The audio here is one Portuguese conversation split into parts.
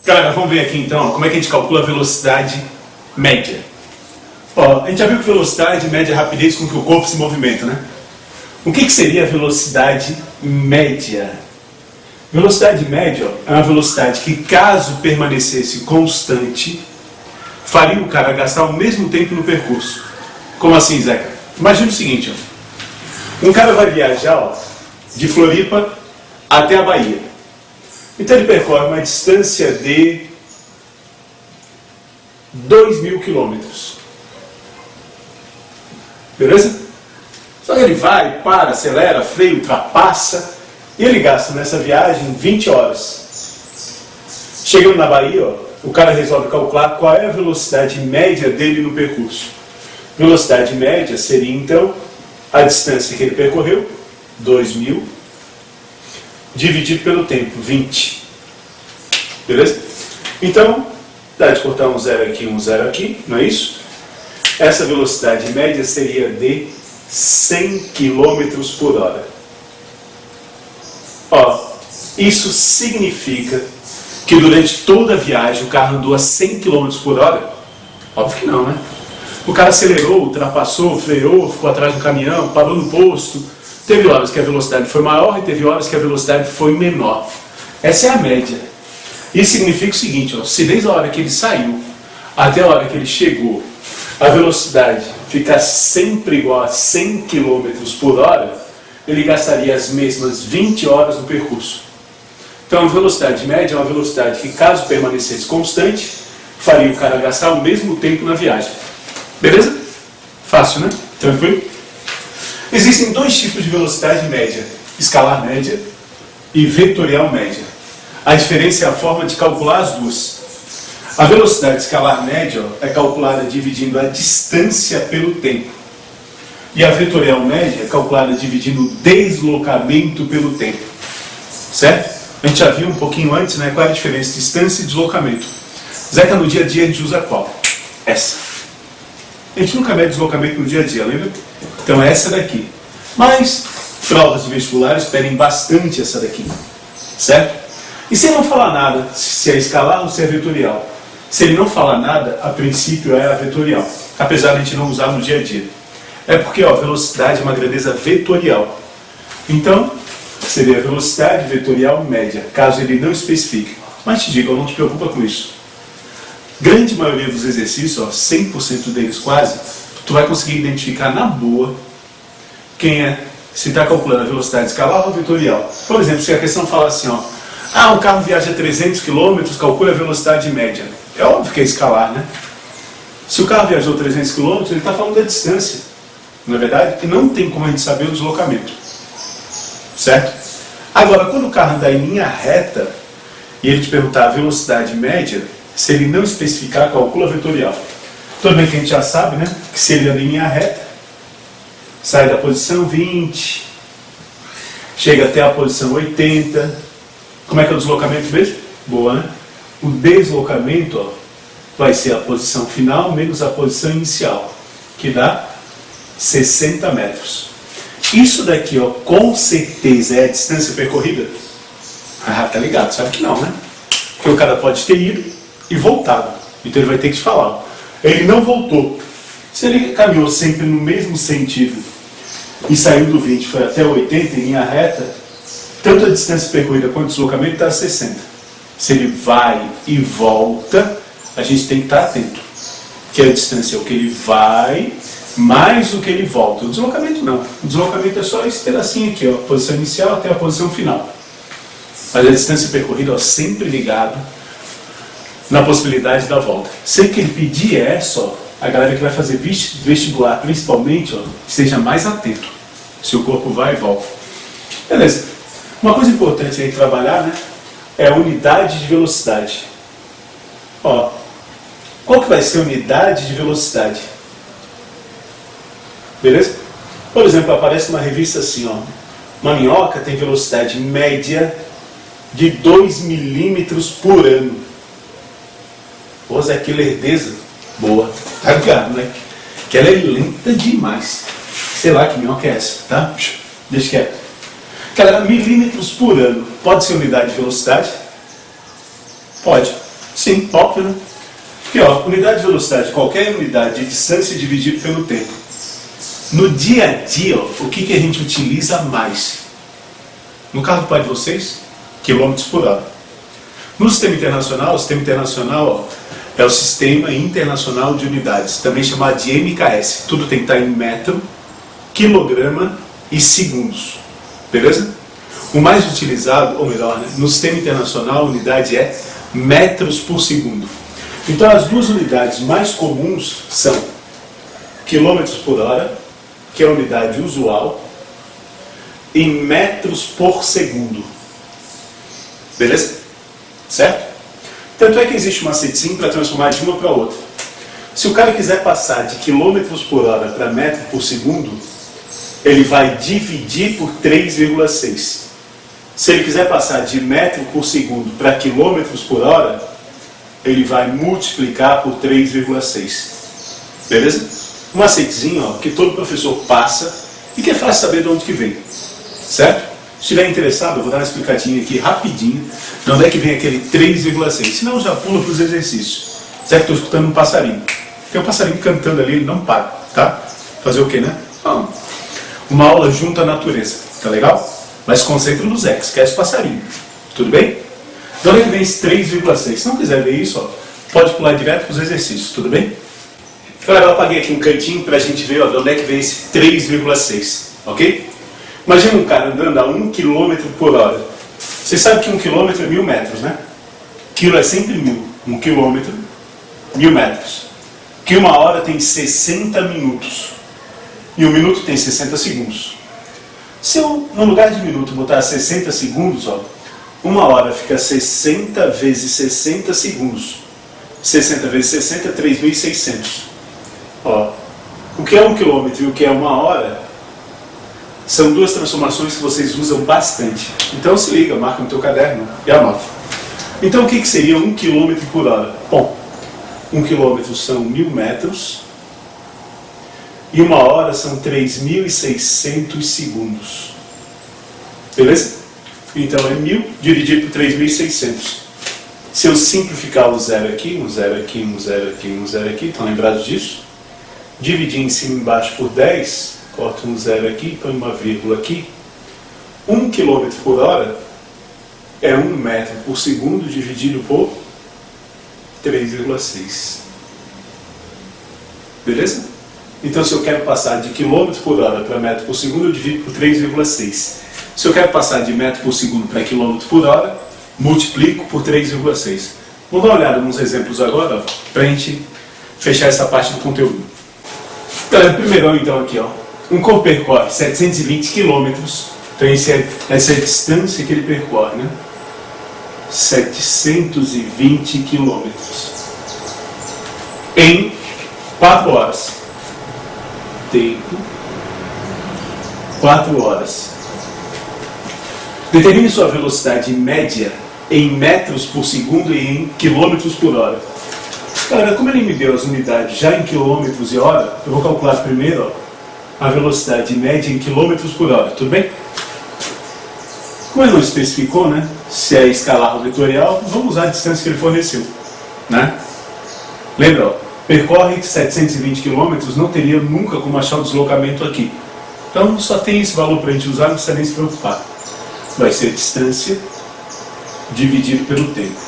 Galera, vamos ver aqui então como é que a gente calcula a velocidade média. Ó, a gente já viu que velocidade mede a rapidez com que o corpo se movimenta, né? O que seria a velocidade média? Velocidade média é uma velocidade que, caso permanecesse constante, faria o cara gastar o mesmo tempo no percurso. Como assim, Zeca? Imagina o seguinte, ó. Um cara vai viajar, ó, de Floripa até a Bahia. Então ele percorre uma distância de 2.000 quilômetros. Beleza? Só que ele vai, para, acelera, freia, ultrapassa, e ele gasta nessa viagem 20 horas. Chegando na Bahia, ó, o cara resolve calcular qual é a velocidade média dele no percurso. Velocidade média seria, então, a distância que ele percorreu, 2.000, dividido pelo tempo, 20. Beleza? Então, dá de cortar um zero aqui, não é isso? Essa velocidade média seria de 100 km por hora. Ó, isso significa que durante toda a viagem o carro andou a 100 km por hora? Óbvio que não, né? O cara acelerou, ultrapassou, freou, ficou atrás do caminhão, parou no posto. Teve horas que a velocidade foi maior e teve horas que a velocidade foi menor. Essa é a média. Isso significa o seguinte, ó, se desde a hora que ele saiu até a hora que ele chegou, a velocidade ficar sempre igual a 100 km por hora, ele gastaria as mesmas 20 horas no percurso. Então a velocidade média é uma velocidade que, caso permanecesse constante, faria o cara gastar o mesmo tempo na viagem. Beleza? Fácil, né? Tranquilo? Existem dois tipos de velocidade média: escalar média e vetorial média. A diferença é a forma de calcular as duas. A velocidade escalar média é calculada dividindo a distância pelo tempo. E a vetorial média é calculada dividindo o deslocamento pelo tempo. Certo? A gente já viu um pouquinho antes, né, qual é a diferença de distância e deslocamento. Zeca, no dia a dia a gente usa qual? Essa. A gente nunca mede deslocamento no dia a dia, lembra? Então é essa daqui. Mas provas de vestibulares pedem bastante essa daqui. Certo? E se ele não falar nada, se é escalar ou se é vetorial? Se ele não falar nada, a princípio é a vetorial, apesar de a gente não usar no dia a dia. É porque a velocidade é uma grandeza vetorial. Então, seria a velocidade vetorial média, caso ele não especifique. Mas te digo, não te preocupa com isso. Grande maioria dos exercícios, ó, 100% deles quase, tu vai conseguir identificar na boa quem é, se está calculando a velocidade escalar ou vetorial. Por exemplo, se a questão fala assim, ó, um carro viaja 300 km, calcula a velocidade média. É óbvio que é escalar, né? Se o carro viajou 300 km, ele está falando da distância. Na verdade, e não tem como a gente saber o deslocamento. Certo? Agora, quando o carro anda em linha reta, e ele te perguntar a velocidade média, se ele não especificar, calcula a vetorial. Tudo bem que a gente já sabe, né? Que se ele anda em linha reta, sai da posição 20, chega até a posição 80. Como é que é o deslocamento mesmo? Boa, né? O deslocamento, ó, vai ser a posição final menos a posição inicial, que dá 60 metros. Isso daqui, ó, com certeza é a distância percorrida? Ah, tá ligado, sabe que não, né? Porque o cara pode ter ido e voltado. Então ele vai ter que te falar, ó, ele não voltou. Se ele caminhou sempre no mesmo sentido e saiu do 20 foi até o 80 em linha reta, tanto a distância percorrida quanto o deslocamento está a 60. Se ele vai e volta, a gente tem que estar atento. Que a distância é o que ele vai, mais o que ele volta. O deslocamento não. O deslocamento é só esse pedacinho aqui, ó, a posição inicial até a posição final. Mas a distância percorrida, ó, sempre ligado na possibilidade da volta. Sempre que ele pedir essa, ó, a galera que vai fazer vestibular, principalmente, ó, esteja mais atento. Se o corpo vai e volta. Beleza. Uma coisa importante aí trabalhar, né, é a unidade de velocidade. Ó, qual que vai ser a unidade de velocidade? Beleza? Por exemplo, aparece uma revista assim, ó, uma minhoca tem velocidade média de 2 milímetros por ano. Pô, Zé, que lerdeza. Boa. Tá ligado, né? Que ela é lenta demais. Sei lá que minhoca é essa, tá? Deixa quieto. Cara, milímetros por ano. Pode ser unidade de velocidade? Pode. Sim, óbvio, né? Porque, ó, unidade de velocidade, qualquer unidade de distância dividido pelo tempo. No dia a dia, ó, o que a gente utiliza mais? No carro do pai de vocês, quilômetros por hora. No sistema internacional, o sistema internacional, ó, é o Sistema Internacional de Unidades, também chamado de MKS. Tudo tem que estar em metro, quilograma e segundos. Beleza? O mais utilizado, ou melhor, né, no sistema internacional, a unidade é metros por segundo. Então, as duas unidades mais comuns são quilômetros por hora, que é a unidade usual, em metros por segundo. Beleza? Certo? Tanto é que existe um macetezinho para transformar de uma para outra. Se o cara quiser passar de quilômetros por hora para metro por segundo, ele vai dividir por 3,6. Se ele quiser passar de metro por segundo para quilômetros por hora, ele vai multiplicar por 3,6. Beleza? Um macetezinho, ó, que todo professor passa e que é fácil saber de onde que vem. Certo? Se estiver interessado, eu vou dar uma explicadinha aqui rapidinho de onde é que vem aquele 3,6. Senão já pula para os exercícios. Certo? Estou escutando um passarinho. Tem um passarinho cantando ali, ele não para. Tá? Fazer o quê, né? Bom, uma aula junto à natureza. Tá legal? Mas concentra no Zé, esquece o passarinho. Tudo bem? De onde é que vem esse 3,6? Se não quiser ver isso, ó, pode pular direto para os exercícios. Tudo bem? Galera, eu apaguei aqui um cantinho para a gente ver, ó, de onde é que vem esse 3,6. Ok? Imagina um cara andando a 1 km por hora. Você sabe que 1 km é 1000 metros, né? Quilo é sempre 1000. 1 km, 1000 metros. Que uma hora tem 60 minutos. E um minuto tem 60 segundos. Se eu, no lugar de minuto, botar 60 segundos, ó, uma hora fica 60 vezes 60 segundos. 60 vezes 60 é 3.600. Ó, o que é 1 km e o que é uma hora são duas transformações que vocês usam bastante. Então se liga, marca no teu caderno e anota. Então o que seria 1 km por hora? Bom, 1 km são 1000 metros e uma hora são 3.600 segundos. Beleza? Então é 1000 dividido por 3.600. Se eu simplificar o zero aqui, um zero aqui, um zero aqui, um zero aqui, estão lembrados disso? Dividir em cima e embaixo por 10, corta um zero aqui, põe uma vírgula aqui. 1 km por hora é 1 metro por segundo dividido por 3,6. Beleza? Então, se eu quero passar de quilômetro por hora para metro por segundo, eu divido por 3,6. Se eu quero passar de metro por segundo para quilômetro por hora, multiplico por 3,6. Vamos dar uma olhada nos exemplos agora, para a gente fechar essa parte do conteúdo. Galera, primeiro então aqui, ó. Um corpo percorre 720 km, então essa é a distância que ele percorre, né? 720 km em 4 horas. Tempo, 4 horas. Determine sua velocidade média em metros por segundo e em quilômetros por hora. Cara, como ele me deu as unidades já em quilômetros e hora, eu vou calcular primeiro, ó, a velocidade média em quilômetros por hora, tudo bem? Como ele não especificou, né, se é escalar ou vetorial, vamos usar a distância que ele forneceu, né? Lembra, ó, percorre 720 km, não teria nunca como achar o deslocamento aqui. Então só tem esse valor para a gente usar, não precisa nem se preocupar. Vai ser a distância dividido pelo tempo.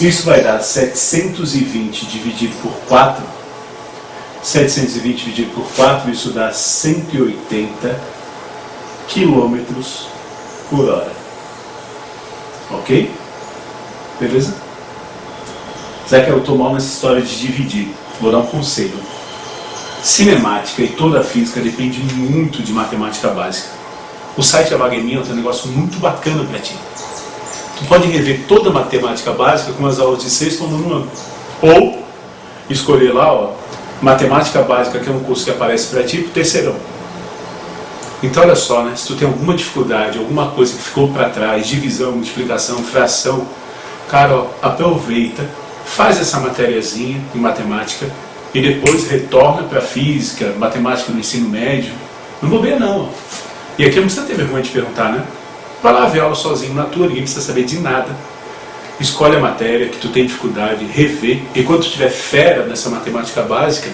Isso vai dar 720 dividido por 4. 720 dividido por 4, isso dá 180 km por hora. Ok? Beleza? Zé que eu tô mal nessa história de dividir. Vou dar um conselho. Cinemática e toda a física depende muito de matemática básica. O site Avageminha tem um negócio muito bacana para ti. Tu pode rever toda a matemática básica com as aulas de sexto ou nono ano. Ou escolher lá, ó, matemática básica, que é um curso que aparece para ti, pro terceirão. Então olha só, né? Se tu tem alguma dificuldade, alguma coisa que ficou para trás, divisão, multiplicação, fração, cara, ó, aproveita, faz essa matériazinha em matemática e depois retorna para física, matemática no ensino médio. Não bobeia não, ó. E aqui não precisa ter vergonha de perguntar, né? Vai lá ver aula sozinho na tua, ninguém precisa saber de nada. escolhe a matéria que tu tem dificuldade, revê, e quando tu tiver fera nessa matemática básica,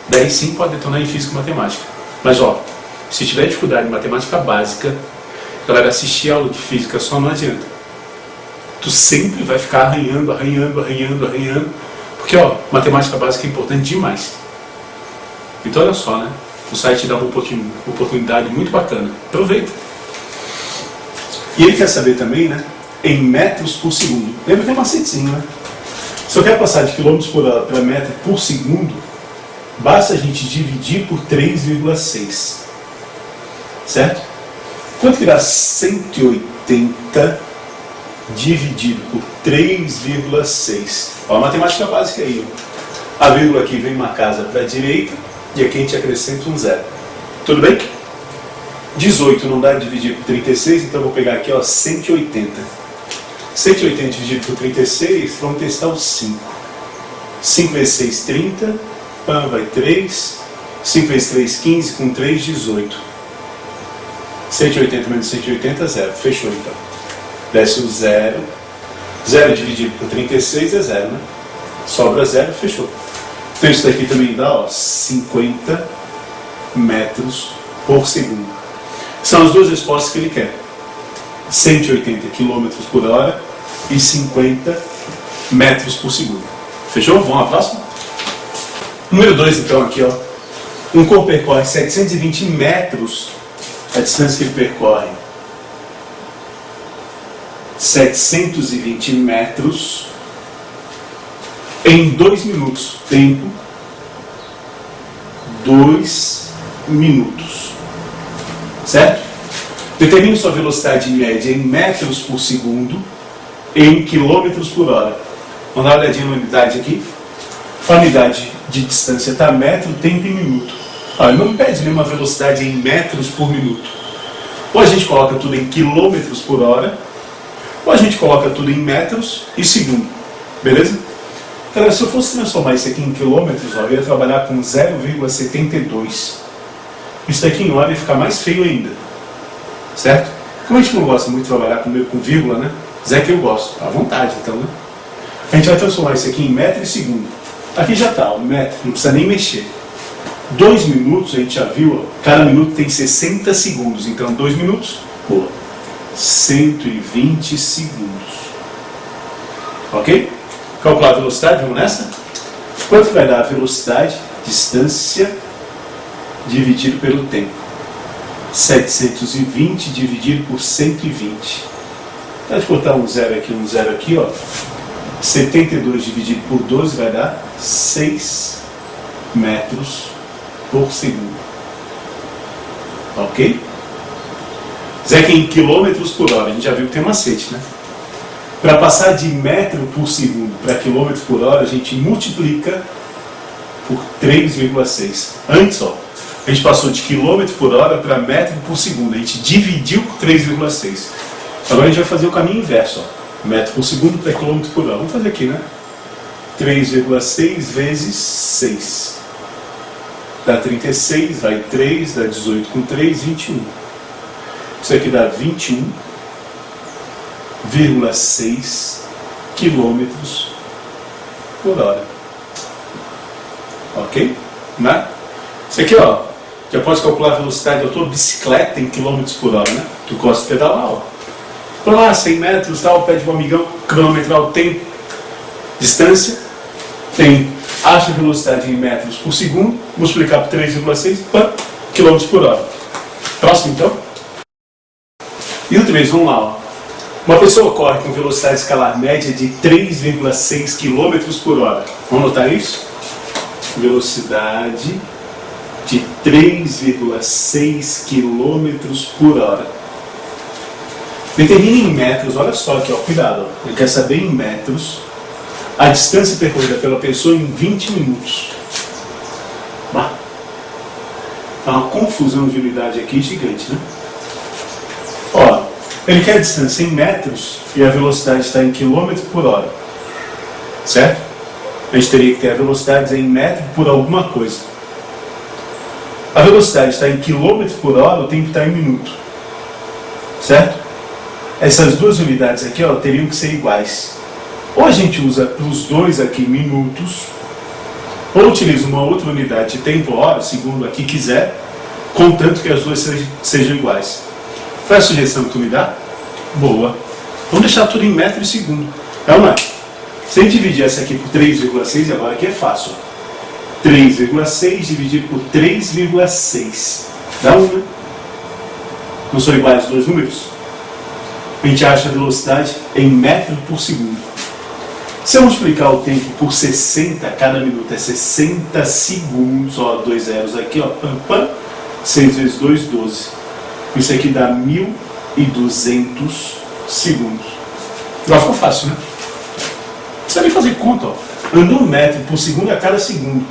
daí sim pode detonar em física e matemática. Mas ó, se tiver dificuldade em matemática básica, galera, assistir a aula de física só não adianta. Tu sempre vai ficar arranhando, porque ó, matemática básica é importante demais. Então olha só, né? O site dá uma oportunidade muito bacana. Aproveita. E ele quer saber também, né? Em metros por segundo. Lembra que é macetezinho, né? Se eu quero passar de quilômetros por hora para metro por segundo, basta a gente dividir por 3,6. Certo? Quanto que dá 180 dividido por 3,6? Ó, a matemática básica aí. Ó. A vírgula aqui vem uma casa para a direita e aqui a gente acrescenta um zero. Tudo bem? 18 não dá de dividir por 36, então eu vou pegar aqui ó, 180. 180 dividido por 36, vamos testar o 5. 5 vezes 6, 30. Vai 3. 5 vezes 3, 15. Com 3, 18. 180 menos 180, 0. Fechou então. Desce o 0. 0 dividido por 36 é 0, né? Sobra 0, fechou. Então isso daqui também dá ó, 50 metros por segundo. São as duas respostas que ele quer. 180 km por hora e 50 metros por segundo. Fechou? Vamos à próxima? Número 2 então aqui, ó. Um corpo percorre 720 metros, a distância que ele percorre 720 metros em 2 minutos. Tempo 2 minutos. Certo? Determine sua velocidade média em metros por segundo em quilômetros por hora. Vamos dar uma olhadinha na unidade aqui. A unidade de distância está metro, tempo e minuto. Ele não pede nenhuma velocidade em metros por minuto. Ou a gente coloca tudo em quilômetros por hora, ou a gente coloca tudo em metros e segundo. Beleza? Cara, se eu fosse transformar isso aqui em quilômetros, eu ia trabalhar com 0,72. Isso daqui em hora ia ficar mais feio ainda. Certo? Como a gente não gosta muito de trabalhar com vírgula, né? Zé que eu gosto. À vontade, então, né? A gente vai transformar isso aqui em metro e segundo. Aqui já está, o metro, não precisa nem mexer. 2 minutos, a gente já viu, ó, cada minuto tem 60 segundos. Então, 2 minutos, boa. 120 segundos. Ok? Calcular a velocidade, vamos nessa? Quanto vai dar a velocidade, distância, dividido pelo tempo? 720 dividido por 120. Pode botar um zero aqui, ó. 72 dividido por 12 vai dar 6 metros por segundo. Ok? Zé que em quilômetros por hora, a gente já viu que tem macete, né? Para passar de metro por segundo para quilômetros por hora, a gente multiplica por 3,6. Antes, ó, a gente passou de quilômetro por hora para metro por segundo. A gente dividiu por 3,6. Agora a gente vai fazer o caminho inverso, ó. Metro por segundo para quilômetro por hora. Vamos fazer aqui, né? 3,6 vezes 6. Dá 36, vai 3, dá 18 com 3, 21. Isso aqui dá 21,6 quilômetros por hora. Ok? Né? Isso aqui, ó, já pode calcular a velocidade da tua bicicleta em quilômetros por hora, né? Tu gosta de pedalar, ó. Para lá, 100 metros, tal, pede para o amigão cronometrar o tempo, distância, tem, acha a velocidade em metros por segundo, multiplicar por 3,6, quilômetros por hora. Próximo, então. E o 3, vamos lá. Ó. Uma pessoa corre com velocidade escalar média de 3,6 km por hora. Vamos notar isso? Velocidade de 3,6 km por hora. Determine em metros, olha só aqui, ó, cuidado, ó. Ele quer saber em metros a distância percorrida pela pessoa em 20 minutos. Há uma confusão de unidade aqui gigante, né? Ó, ele quer a distância em metros e a velocidade está em quilômetro por hora. Certo? A gente teria que ter a velocidade em metro por alguma coisa. A velocidade está em quilômetro por hora, o tempo está em minuto. Certo? Essas duas unidades aqui, ó, teriam que ser iguais. Ou a gente usa os dois aqui minutos, ou utiliza uma outra unidade de tempo, hora, segundo, aqui quiser, contanto que as duas sejam iguais. Foi a sugestão que tu me dá? Boa. Vamos deixar tudo em metro e segundo. Então, se a gente dividir essa aqui por 3,6, agora aqui é fácil. 3,6 dividido por 3,6. Dá 1, né? Não são iguais os dois números? A gente acha a velocidade em metro por segundo. Se eu multiplicar o tempo por 60, cada minuto é 60 segundos, ó, 2 zeros aqui, ó, pam, pam, 6 vezes 2, 12. Isso aqui dá 1.200 segundos. Agora ficou fácil, né? Não precisa nem fazer conta, ó. Anda 1 metro por segundo a cada segundo.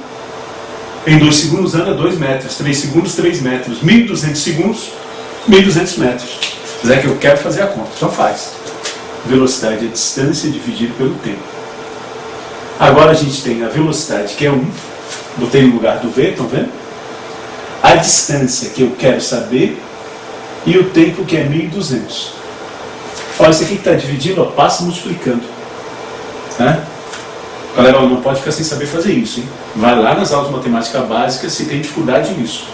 Em 2 segundos anda 2 metros, 3 segundos, 3 metros, 1.200 segundos, 1.200 metros. Mas é que eu quero fazer a conta, então faz. Velocidade é a distância dividido pelo tempo. Agora a gente tem a velocidade, que é 1, botei no lugar do v, estão vendo? A distância que eu quero saber e o tempo, que é 1.200. Olha, isso aqui que está dividindo, ó, passa multiplicando. Né? Galera, não pode ficar sem saber fazer isso, hein? Vai lá nas aulas de matemática básica se tem dificuldade nisso.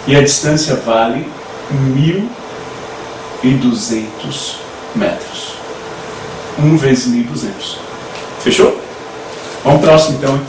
E a distância vale 1.200 metros. 1 vezes 1.200. Fechou? Vamos pro próximo então, hein?